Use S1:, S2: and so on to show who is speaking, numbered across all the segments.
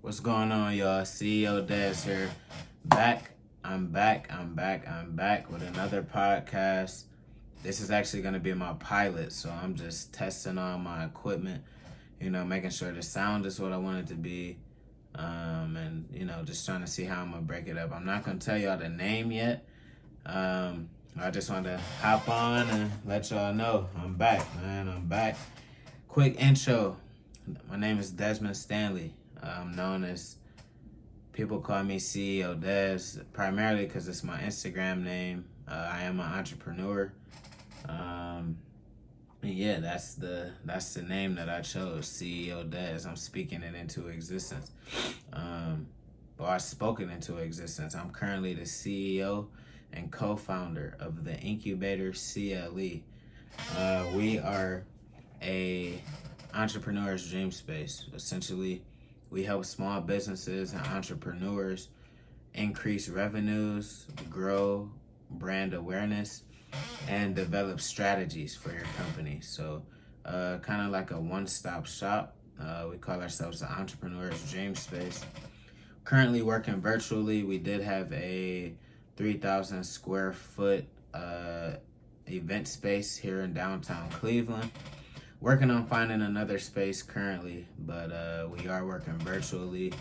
S1: What's going on, y'all? CEODEZ here. I'm back with another podcast. This is actually going to be my pilot, so I'm just testing on my equipment, making sure the sound is what I want it to be, and, just trying to see how I'm going to break it up. I'm not going to tell y'all the name yet. I just want to hop on and let y'all know I'm back, man. I'm back. Quick intro. My name is Desmond Stanley. I'm known as, people call me CEODEZ, primarily because it's my Instagram name. I am an entrepreneur. Yeah, that's the name that I chose, CEODEZ. I'm speaking it into existence. Or I spoke it into existence. I'm currently the CEO and co-founder of the incubator CLE. We are a entrepreneur's dream space. Essentially, we help small businesses and entrepreneurs increase revenues, grow brand awareness, and develop strategies for your company. So kind of like a one-stop shop. We call ourselves the entrepreneur's dream space. Currently working virtually. We did have a 3,000 square foot event space here in downtown Cleveland. Working on finding another space currently, but we are working virtually.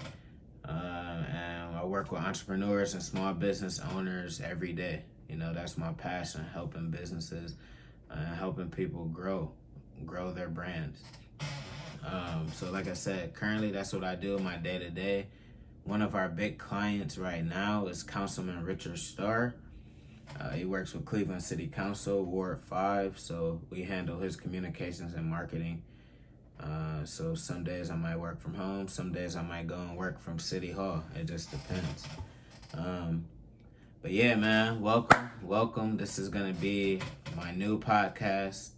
S1: And I work with entrepreneurs and small business owners every day. That's my passion, helping businesses, helping people grow their brands. So like I said, currently that's what I do in my day-to-day. One of our big clients right now is Councilman Richard Starr. He works with Cleveland City Council, Ward 5, so we handle his communications and marketing. So some days I might work from home, some days I might go and work from City Hall. It just depends. But yeah, man, welcome. This is going to be my new podcast.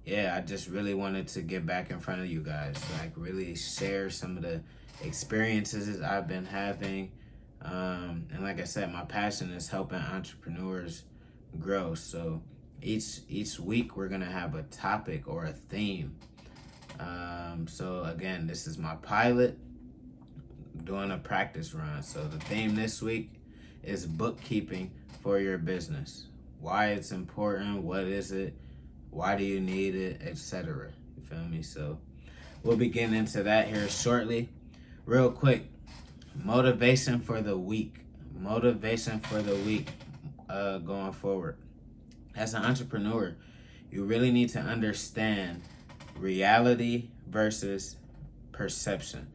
S1: Yeah, I just really wanted to get back in front of you guys, like really share some of the experiences I've been having. And like I said, my passion is helping entrepreneurs grow. So each week we're gonna have a topic or a theme. So again, this is my pilot, doing a practice run. So the theme this week is bookkeeping for your business. Why it's important, what is it, why do you need it, etc. You feel me? So we'll be getting into that here shortly. Real quick, motivation for the week going forward. As an entrepreneur, you really need to understand reality versus perception.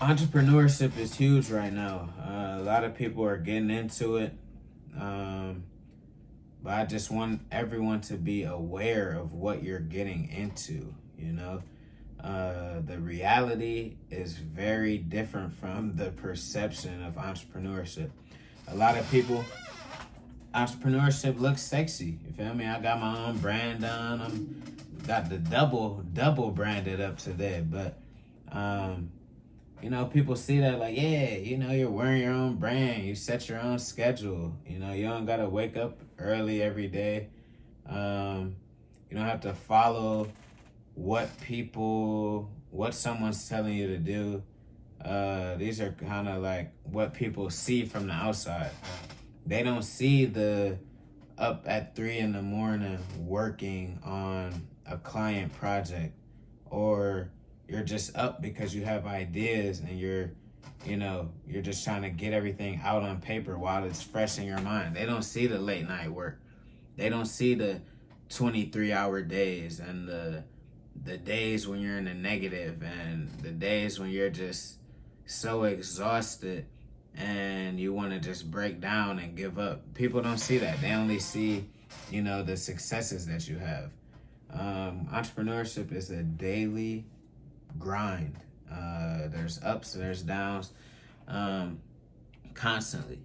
S1: Entrepreneurship is huge right now. A lot of people are getting into it, but I just want everyone to be aware of what you're getting into. The reality is very different from the perception of entrepreneurship. A lot of people, entrepreneurship looks sexy. You feel me? I got my own brand on. I'm got the double branded up today. But people see that like, yeah, you're wearing your own brand. You set your own schedule. You don't gotta wake up early every day. You don't have to follow what someone's telling you to do. These are kind of like what people see from the outside. They don't see the up at 3 a.m. working on a client project, or you're just up because you have ideas and you're just trying to get everything out on paper while it's fresh in your mind. They don't see the late night work. They don't see the 23-hour days and the days when you're in the negative and the days when you're just so exhausted and you want to just break down and give up. People don't see that. They only see, the successes that you have. Entrepreneurship is a daily grind. There's ups, there's downs, constantly.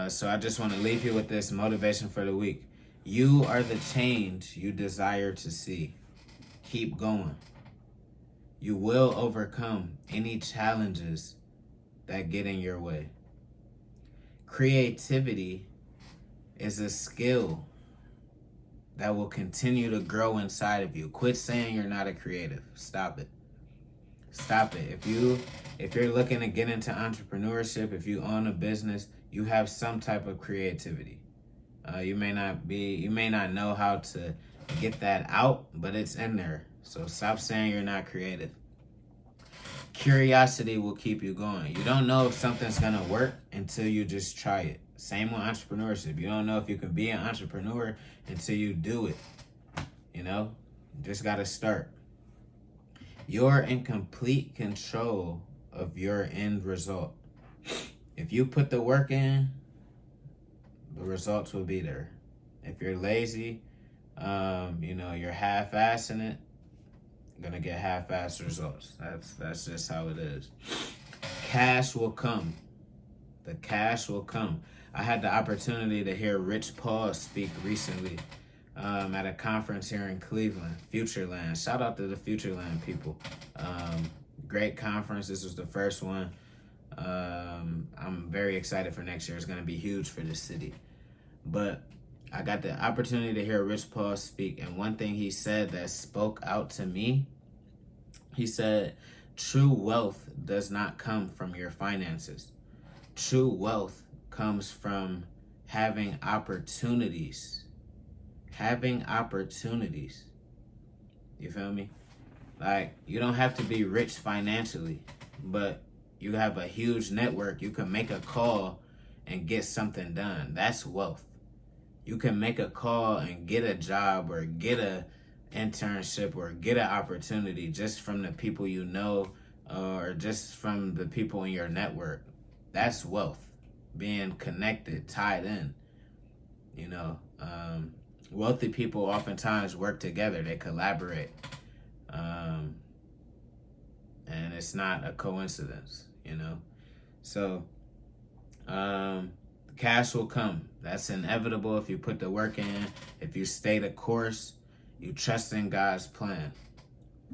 S1: So I just want to leave you with this motivation for the week. You are the change you desire to see. Keep going. You will overcome any challenges that get in your way. Creativity is a skill that will continue to grow inside of you. Quit saying you're not a creative. Stop it. Stop it. If you're looking to get into entrepreneurship, if you own a business, you have some type of creativity. You may not know how to get that out, but it's in there. So stop saying you're not creative. Curiosity will keep you going. You don't know if something's gonna work until you just try it. Same with entrepreneurship. You don't know if you can be an entrepreneur until you do it. You know, you just gotta start. You're in complete control of your end result. If you put the work in, the results will be there. If you're lazy, you're half-assing it, you're gonna get half-assed results. That's just how it is. Cash will come. The cash will come. I had the opportunity to hear Rich Paul speak recently at a conference here in Cleveland, Futureland. Shout out to the Futureland people. Great conference. This was the first one. I'm very excited for next year. It's going to be huge for the city. But I got the opportunity to hear Rich Paul speak, and one thing he said that spoke out to me, he said, true wealth does not come from your finances. True wealth comes from having opportunities. Having opportunities. You feel me? Like, you don't have to be rich financially, but you have a huge network. You can make a call and get something done. That's wealth. You can make a call and get a job or get a internship or get an opportunity just from the people you know or just from the people in your network. That's wealth. Being connected, tied in. Wealthy people oftentimes work together. They collaborate. And it's not a coincidence, So, cash will come. That's inevitable if you put the work in, if you stay the course, you trust in God's plan.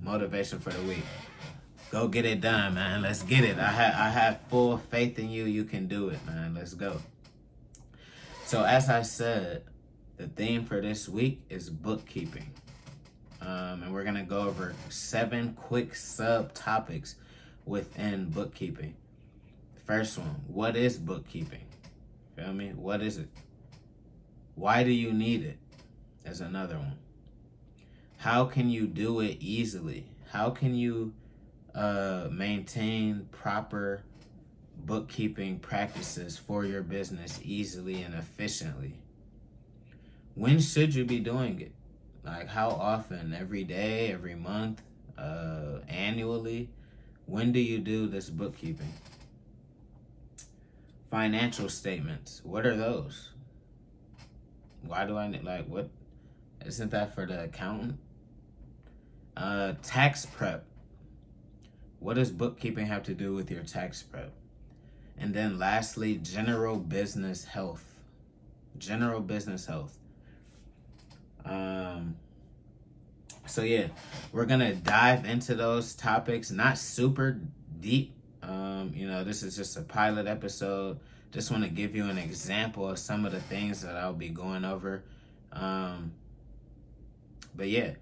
S1: Motivation for the week. Go get it done, man. Let's get it. I have full faith in you. You can do it, man. Let's go. So as I said, the theme for this week is bookkeeping. And we're going to go over 7 quick subtopics within bookkeeping. First one, what is bookkeeping? Feel me? What is it? Why do you need it? There's another one. How can you do it easily? How can you maintain proper bookkeeping practices for your business easily and efficiently? When should you be doing it? Like, how often? Every day, every month, annually? When do you do this bookkeeping? Financial statements. What are those? Why do I need, what? Isn't that for the accountant? Tax prep. What does bookkeeping have to do with your tax prep? And then lastly, general business health. General business health. So yeah, we're gonna dive into those topics, not super deep. This is just a pilot episode. Just want to give you an example of some of the things that I'll be going over. But yeah,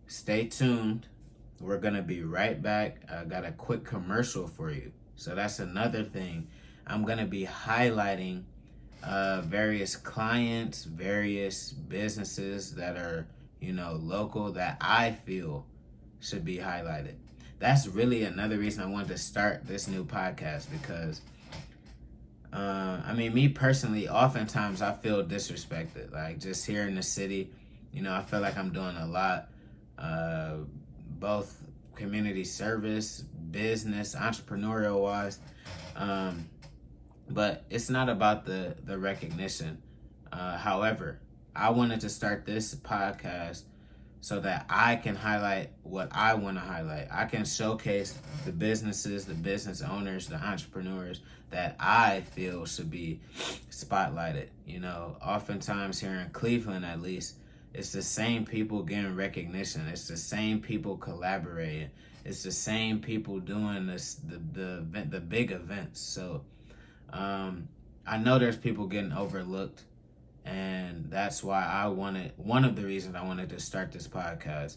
S1: stay tuned. We're gonna be right back. I got a quick commercial for you. So that's another thing. I'm gonna be highlighting various clients, various businesses that are, local that I feel should be highlighted. That's really another reason I wanted to start this new podcast because, me personally, oftentimes I feel disrespected. Like, just here in the city, I feel like I'm doing a lot, both community service, business, entrepreneurial-wise. But it's not about the recognition. However, I wanted to start this podcast so that I can highlight what I want to highlight. I can showcase the businesses, the business owners, the entrepreneurs that I feel should be spotlighted. Oftentimes here in Cleveland, at least, it's the same people getting recognition. It's the same people collaborating. It's the same people doing the big events. So, I know there's people getting overlooked, and that's why one of the reasons I wanted to start this podcast.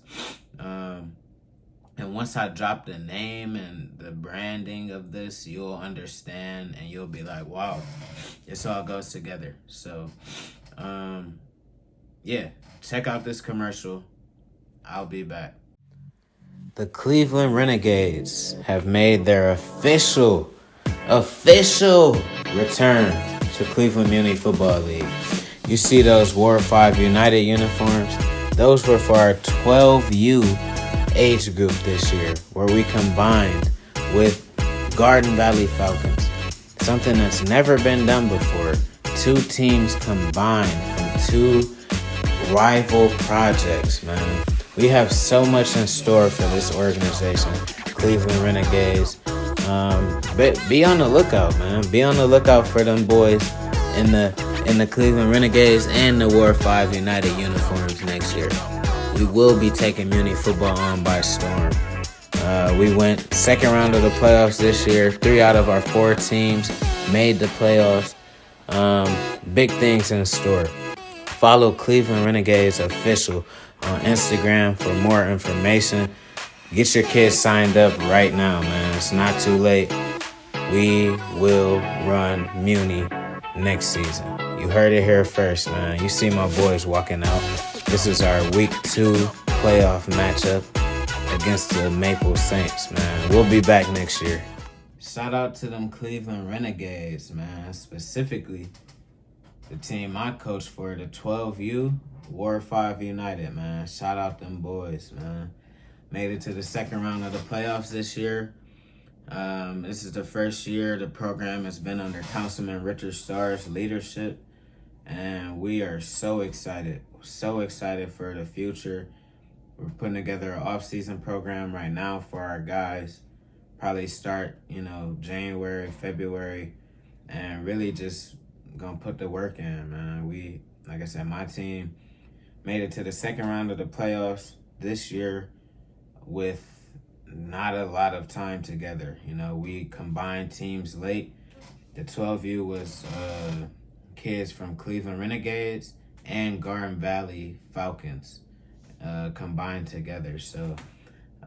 S1: And once I drop the name and the branding of this, you'll understand and you'll be like, wow, this all goes together. So, yeah, check out this commercial. I'll be back. The Cleveland Renegades have made their official return to Cleveland Muni Football League. You see those War 5 United uniforms? Those were for our 12U age group this year, where we combined with Garden Valley Falcons. Something that's never been done before. 2 teams combined from 2 rival projects, man. We have so much in store for this organization, Cleveland Renegades. But be on the lookout, man. Be on the lookout for them boys in the Cleveland Renegades and the War 5 United uniforms next year. We will be taking Muni football on by storm. We went second round of the playoffs this year. 3 out of our 4 teams made the playoffs. Big things in store. Follow Cleveland Renegades Official on Instagram for more information. Get your kids signed up right now, man. It's not too late. We will run Muni next season. You heard it here first, man. You see my boys walking out. This is our week 2 playoff matchup against the Maple Saints, man. We'll be back next year. Shout out to them Cleveland Renegades, man. Specifically, the team I coach for, the 12U, War 5 United, man. Shout out them boys, man. Made it to the second round of the playoffs this year. This is the first year the program has been under Councilman Richard Starr's leadership. And we are so excited for the future. We're putting together an off-season program right now for our guys. Probably start, January, February, and really just gonna put the work in, man. We, like I said, my team made it to the second round of the playoffs this year with not a lot of time together. We combined teams late. The 12U was kids from Cleveland Renegades and Garden Valley Falcons combined together. So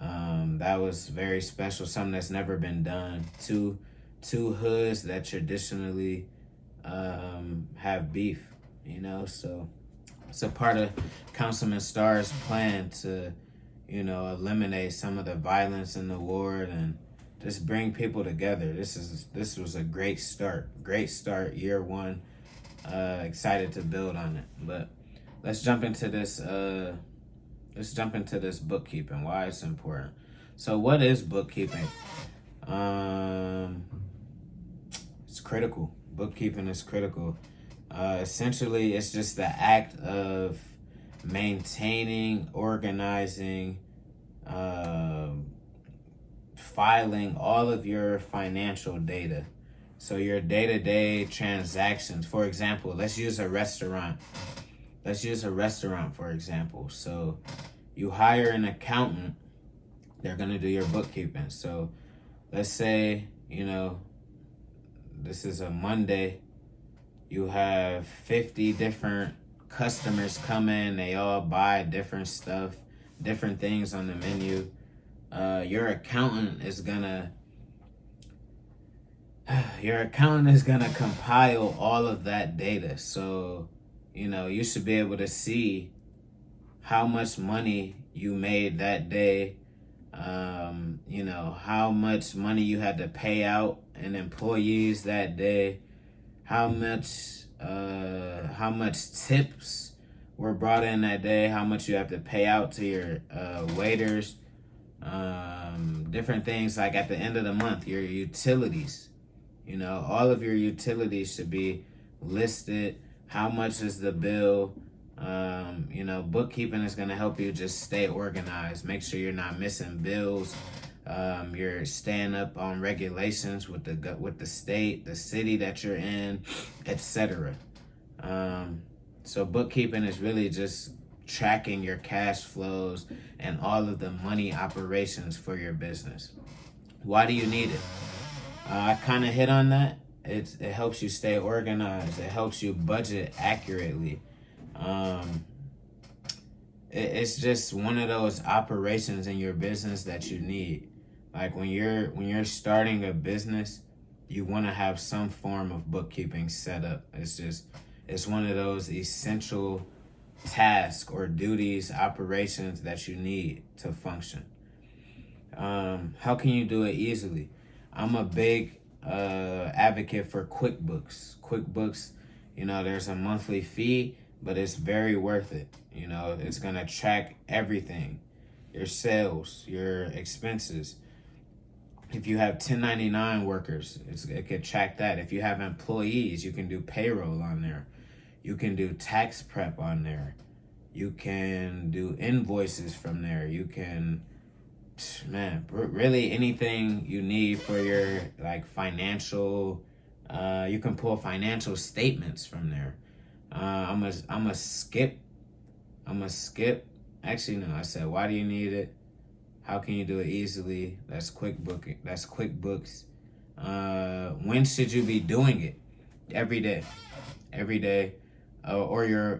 S1: that was very special, something that's never been done. Two hoods that traditionally have beef, so it's a part of Councilman Starr's plan to, eliminate some of the violence in the ward and just bring people together. This was a great start, year 1. Excited to build on it. But let's jump into this bookkeeping, why it's important. So what is bookkeeping? It's critical. Bookkeeping is critical. Essentially, it's just the act of maintaining, organizing, filing all of your financial data. So your day-to-day transactions. For example, let's use a restaurant, for example. So you hire an accountant. They're going to do your bookkeeping. So let's say, this is a Monday. You have 50 different customers come in. They all buy different stuff, different things on the menu. Your accountant is gonna compile all of that data. So, you should be able to see how much money you made that day. How much money you had to pay out in employees that day. How much tips were brought in that day, how much you have to pay out to your waiters, different things like at the end of the month, your utilities, all of your utilities should be listed. How much is the bill? Bookkeeping is going to help you just stay organized, make sure you're not missing bills. You're staying up on regulations with the state, the city that you're in, etc. So bookkeeping is really just tracking your cash flows and all of the money operations for your business. Why do you need it? I kind of hit on that. It helps you stay organized. It helps you budget accurately. it's just one of those operations in your business that you need. Like when you're starting a business, you want to have some form of bookkeeping set up. It's one of those essential tasks or duties, operations that you need to function. How can you do it easily? I'm a big advocate for QuickBooks. QuickBooks, there's a monthly fee, but it's very worth it. It's gonna track everything, your sales, your expenses. If you have 1099 workers, it could track that. If you have employees, you can do payroll on there. You can do tax prep on there. You can do invoices from there. You can, really anything you need for your financial. You can pull financial statements from there. I'm a skip. Actually, no. I said, why do you need it? How can you do it easily? That's QuickBooks. When should you be doing it? Every day. Or your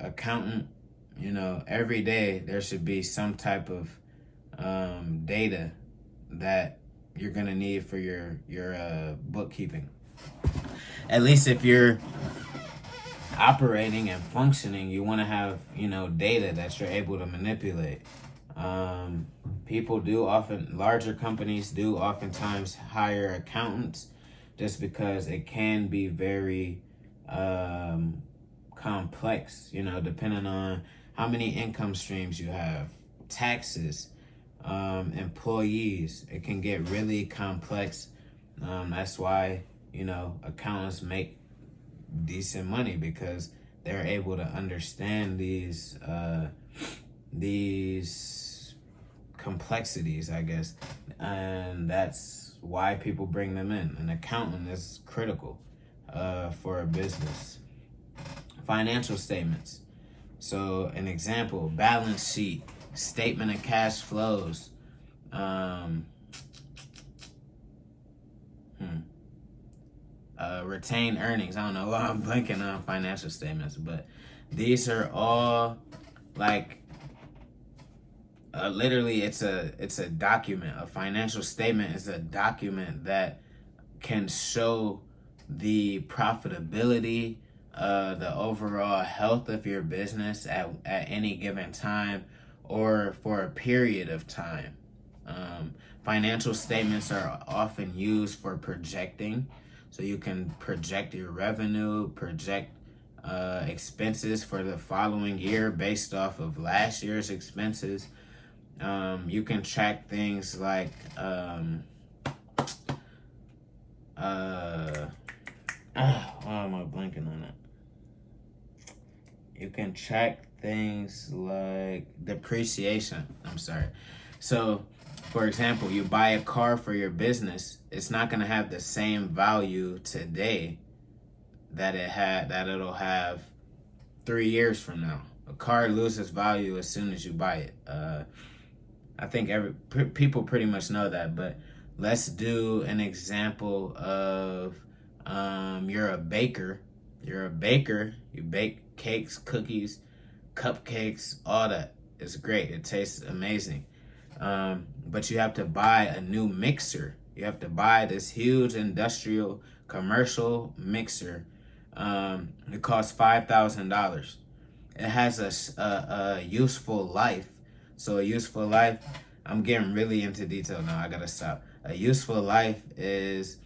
S1: accountant. Every day there should be some type of data that you're gonna need for your bookkeeping. At least if you're operating and functioning, you want to have data that you're able to manipulate. Larger companies do oftentimes hire accountants just because it can be very complex, depending on how many income streams you have, taxes, employees. It can get really complex. That's why, accountants make decent money, because they're able to understand these complexities, I guess. And that's why people bring them in. An accountant is critical for a business. Financial statements. So an example, balance sheet, statement of cash flows, retained earnings. I don't know why I'm blanking on financial statements, but these are all literally it's a document. A financial statement is a document that can show the profitability, the overall health of your business at any given time or for a period of time. Financial statements are often used for projecting. So you can project your revenue, project expenses for the following year based off of last year's expenses. You can track things like why am I blanking on it? You can track things like depreciation. I'm sorry. So, for example, you buy a car for your business. It's not going to have the same value today that it'll have 3 years from now. A car loses value as soon as you buy it. I think people pretty much know that, but let's do an example of you're a baker. You bake cakes, cookies, cupcakes, all that. It's great. It tastes amazing. But you have to buy a new mixer. You have to buy this huge industrial commercial mixer. It costs $5,000. It has a useful life. So a useful life, I'm getting really into detail now. I gotta stop. A useful life is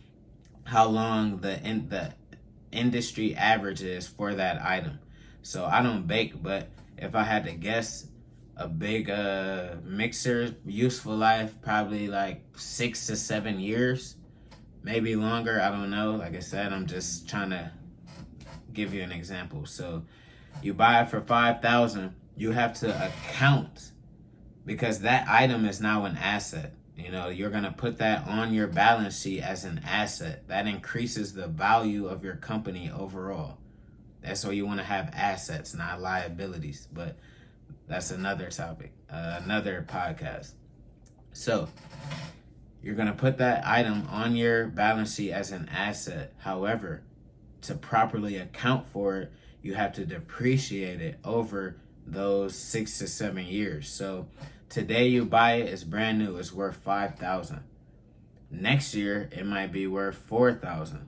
S1: how long the industry average is for that item. So I don't bake, but if I had to guess, a big mixer useful life probably 6 to 7 years, maybe longer. I don't know. Like I said, I'm just trying to give you an example. So you buy it for $5,000. You have to account, because that item is now an asset. You're gonna put that on your balance sheet as an asset. That increases the value of your company overall. That's why you want to have assets, not liabilities. But that's another topic, another podcast. So you're going to put that item on your balance sheet as an asset. However, to properly account for it, you have to depreciate it over those 6 to 7 years. So today you buy it, it's brand new, it's worth $5,000. Next year it might be worth $4,000.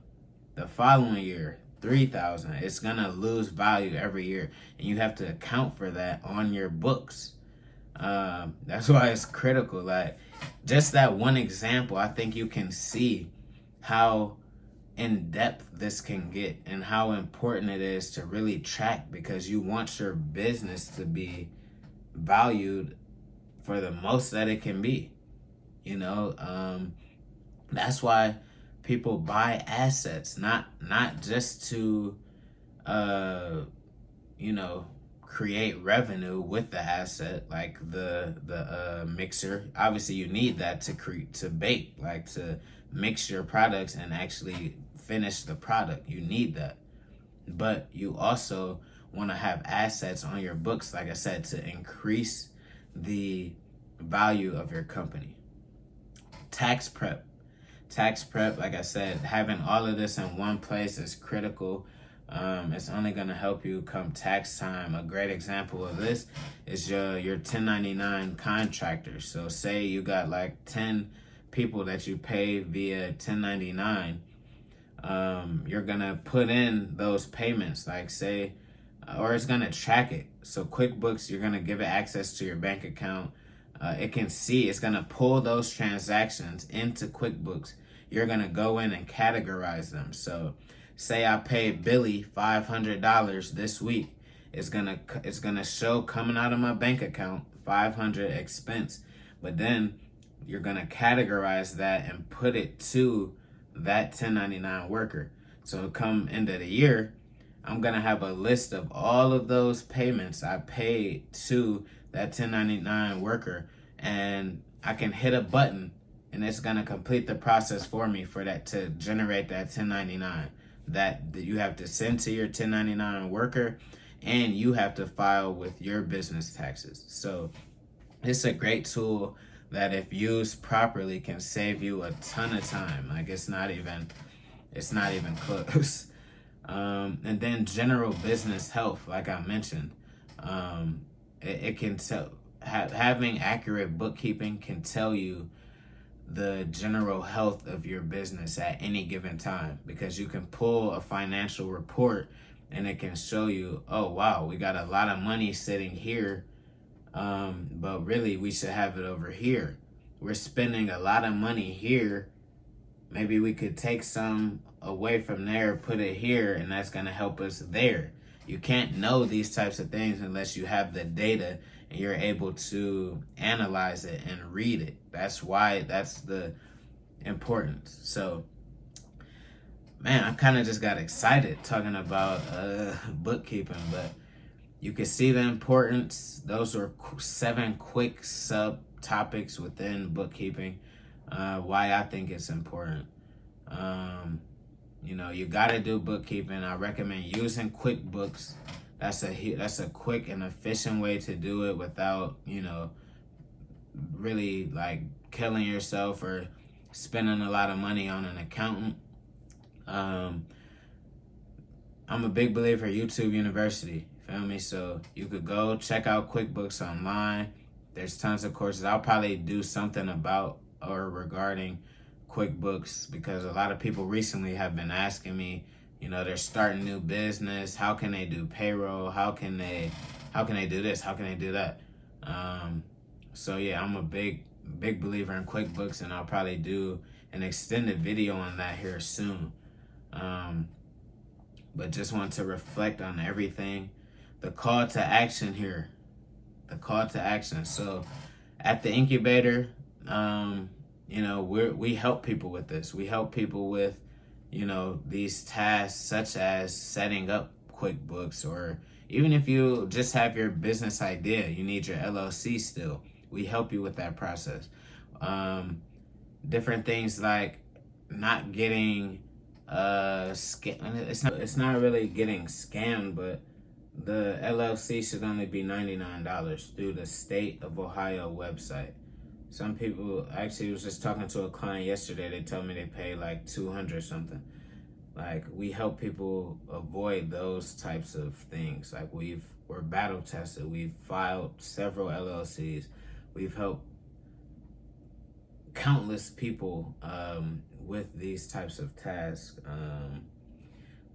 S1: The following year, $3,000. It's gonna lose value every year, and you have to account for that on your books. That's why it's critical. Like, just that one example, I think you can see how in depth this can get and how important it is to really track, because you want your business to be valued for the most that it can be. That's why people buy assets, not just to create revenue with the asset, like the mixer. Obviously you need that to bake, like to mix your products and actually finish the product. You need that. But you also want to have assets on your books, like I said, to increase the value of your company. Tax prep, like I said, having all of this in one place is critical. It's only going to help you come tax time. A great example of this is your 1099 contractors. So say you got like 10 people that you pay via 1099. You're going to put in those payments, like say, or it's going to track it. So QuickBooks, you're going to give it access to your bank account. It can see, it's going to pull those transactions into QuickBooks. You're going to go in and categorize them. So say I paid Billy $500 this week. It's gonna show coming out of my bank account $500 expense. But then you're gonna categorize that and put it to that 1099 worker. So come end of the year, I'm gonna have a list of all of those payments I paid to that 1099 worker, and I can hit a button and it's gonna complete the process for me for that, to generate that 1099 that you have to send to your 1099 worker, and you have to file with your business taxes. So it's a great tool that, if used properly, can save you a ton of time. Like, it's not even close. And then general business health, like I mentioned, it can tell, having accurate bookkeeping can tell you the general health of your business at any given time, because you can pull a financial report and it can show you, oh wow, we got a lot of money sitting here, but really we should have it over here. We're spending a lot of money here. Maybe we could take some away from there, put it here, and that's going to help us there. You can't know these types of things unless you have the data and you're able to analyze it and read it. That's why, that's the importance. So, man, I kind of just got excited talking about bookkeeping, but you can see the importance. Those are 7 quick subtopics within bookkeeping, why I think it's important. You got to do bookkeeping. I recommend using QuickBooks. That's a quick and efficient way to do it without, really like killing yourself or spending a lot of money on an accountant. I'm a big believer in YouTube University. Feel me? So you could go check out QuickBooks online. There's tons of courses. I'll probably do something about or regarding QuickBooks, because a lot of people recently have been asking me, they're starting new business. How can they do payroll? How can they do this? How can they do that? So yeah, I'm a big believer in QuickBooks, and I'll probably do an extended video on that here soon. But just want to reflect on everything. The call to action here. The call to action. So at the incubator, we help people with this. We help people with, these tasks, such as setting up QuickBooks, or even if you just have your business idea, you need your LLC still. We help you with that process. Different things like not getting it's not really getting scammed, but the LLC should only be $99 through the State of Ohio website. Some people, actually was just talking to a client yesterday, they told me they pay like $200 something. Like, we help people avoid those types of things. Like, we've We're battle tested. We've filed several LLCs. We've helped countless people with these types of tasks.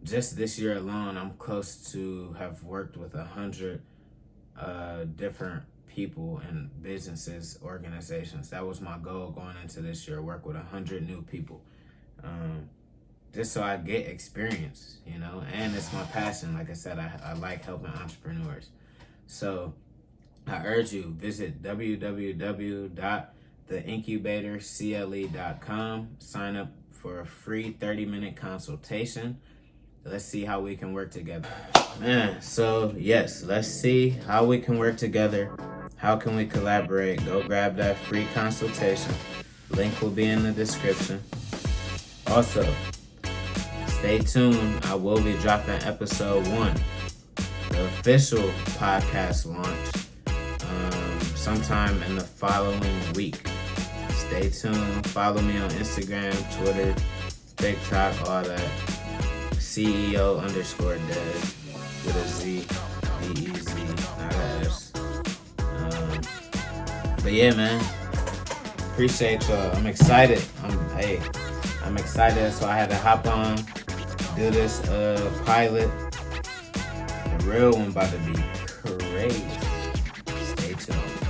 S1: Just this year alone, I'm close to have worked with 100 different people and businesses, organizations. That was my goal going into this year, work with 100 new people. Just so I get experience, you know, and it's my passion. Like I said, I like helping entrepreneurs. So I urge you, visit www.theincubatorcle.com. Sign up for a free 30-minute consultation. Let's see how we can work together. Man, so yes, let's see how we can work together. How can we collaborate? Go grab that free consultation. Link will be in the description. Also, stay tuned. I will be dropping episode 1, the official podcast launch, sometime in the following week. Stay tuned. Follow me on Instagram, Twitter, TikTok, all that. CEO_Dez with a Z, D-E-Z, not a S. But yeah, man. Appreciate y'all. I'm excited. I'm excited, so I had to hop on, do this pilot. The real one about to be crazy. Stay tuned.